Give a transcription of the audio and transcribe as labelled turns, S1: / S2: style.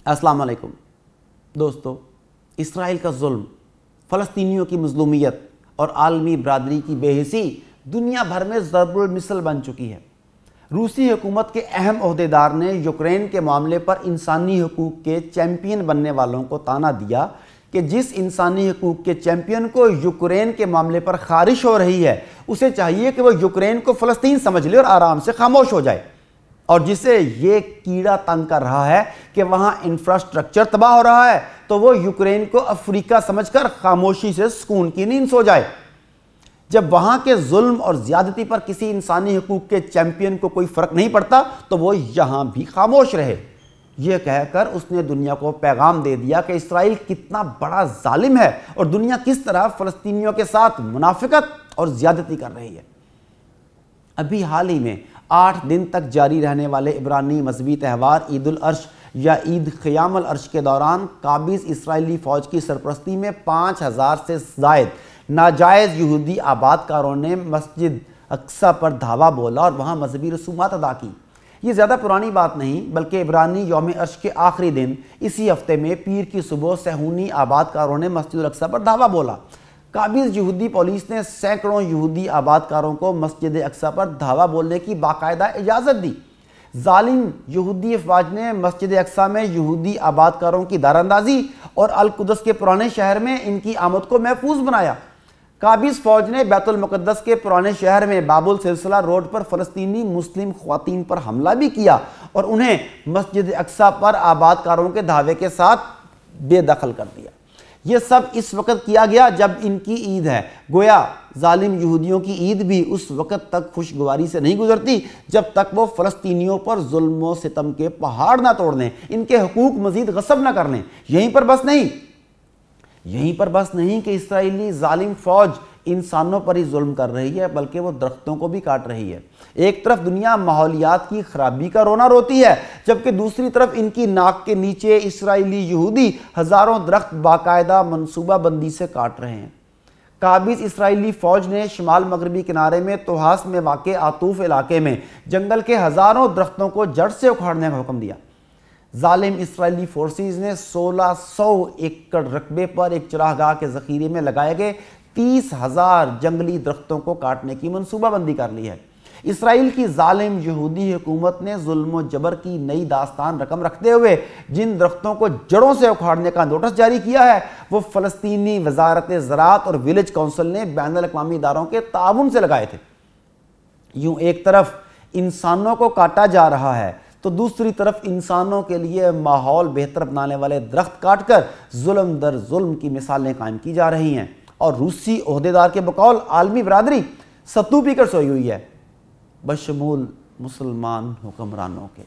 S1: अस्सलाम वालेकुम दोस्तों, इसराइल का जुल्म, फ़लस्तीनियों की मज़लूमियत और आलमी बरादरी की बेहिसी दुनिया भर में ज़रबुल मिसल बन चुकी है। रूसी हुकूमत के अहम ओहदेदार ने यूक्रेन के मामले पर इंसानी हकूक़ के चैम्पियन बनने वालों को ताना दिया कि जिस इंसानी हकूक़ के चैम्पियन को यूक्रेन के मामले पर खारिश हो रही है, उसे चाहिए कि वह यूक्रेन को फ़लस्तीन समझ ले और आराम से खामोश हो जाए। और जिसे ये कीड़ा तंग कर रहा है कि वहाँ इंफ्रास्ट्रक्चर तबाह हो रहा है, तो वो यूक्रेन को अफ्रीका समझकर खामोशी से सुकून की नींद सो जाए। जब वहाँ के जुल्म और ज़्यादती पर किसी इंसानी हकूक़ के चैम्पियन को कोई फ़र्क नहीं पड़ता, तो वो यहाँ भी खामोश रहे। यह कहकर उसने दुनिया को पैगाम दे दिया कि इसराइल कितना बड़ा जालिम है और दुनिया किस तरह फ़लस्तीनियों के साथ मुनाफिकत और ज़्यादती कर रही है। अभी हाल ही में 8 दिन तक जारी रहने वाले इब्रानी मजहबी त्यौहार ईद उल अर्श या ईद क़याम अल अर्श के दौरान काबिज़ इसराइली फ़ौज की सरपरस्ती में 5000 से ज़ायद नाजायज़ यहूदी आबादकारों ने मस्जिद अक्सा पर धावा बोला और वहाँ मजहबी रसूमात अदा की। ये ज़्यादा पुरानी बात नहीं, बल्कि इब्रानी यौम अर्श के आखिरी दिन इसी हफ्ते में पीर की सुबह सहूनी आबादकारों ने मस्जिद अक्सा पर धावा बोला। काबिज़ यहूदी पुलिस ने सैकड़ों यहूदी आबादकारों को मस्जिद अक्सा पर धावा बोलने की बाकायदा इजाज़त दी। जालिम यहूदी अफवाज ने मस्जिद अक्सा में यहूदी आबादकारों की दारंदाजी और अल कुदस के पुराने शहर में इनकी आमद को महफूज बनाया। काबिज़ फ़ौज ने बैतुल मुक़द्दस के पुराने शहर में बाबुल सिलसिला रोड पर फ़लस्तीनी मुस्लिम ख़वातीन पर हमला भी किया और उन्हें मस्जिद अक्सा पर आबादकारों के धावे के साथ बेदखल कर दिया। ये सब इस वक्त किया गया जब इनकी ईद है। गोया जालिम यहूदियों की ईद भी उस वक्त तक खुशगवारी से नहीं गुजरती जब तक वो फ़लस्तीनियों पर जुल्म व सितम के पहाड़ ना तोड़ लें, इनके हकूक़ मज़ीद गसब ना कर लें। यहीं पर बस नहीं कि इसराइली जालिम फ़ौज इंसानों पर ही जुल्म कर रही है, बल्कि वो दरख्तों को भी काट रही है। एक तरफ दुनिया माहौलियात की खराबी का रोना रोती है, जबकि दूसरी तरफ इनकी नाक के नीचे इसराइली यहूदी हज़ारों दरख्त बाकायदा मनसूबाबंदी से काट रहे हैं। काबिज़ इसराइली फ़ौज ने शिमाल मगरबी किनारे में तोहास में वाक़े आतूफ इलाके में जंगल के हज़ारों दरख्तों को जड़ से उखाड़ने का हुक्म दिया। जालिम इसराइली फोर्सेस ने 1600 एकड़ रकबे पर एक चरागाह के ज़ख़ीरे में लगाए गए 30,000 जंगली दरख्तों को काटने की मनसूबाबंदी कर ली है। इसराइल की जालिम यहूदी हुकूमत ने जुल्म व जबर की नई दास्तान रकम रखते हुए जिन दरख्तों को जड़ों से उखाड़ने का नोटिस जारी किया है, वो फ़लस्तीनी वजारत ज़राअत और विलेज काउंसिल ने बैनुल अक़वामी इदारों के ताउन से लगाए थे। यूँ एक तरफ इंसानों को काटा जा रहा है, तो दूसरी तरफ इंसानों के लिए माहौल बेहतर बनाने वाले दरख्त काटकर जुल्म दर जुल्म की मिसालें कायम की जा रही हैं और रूसी ओहदेदार के बकौल आलमी बरादरी सत्तू पीकर सोई हुई है, बशमूल मुसलमान हुक्मरानों के।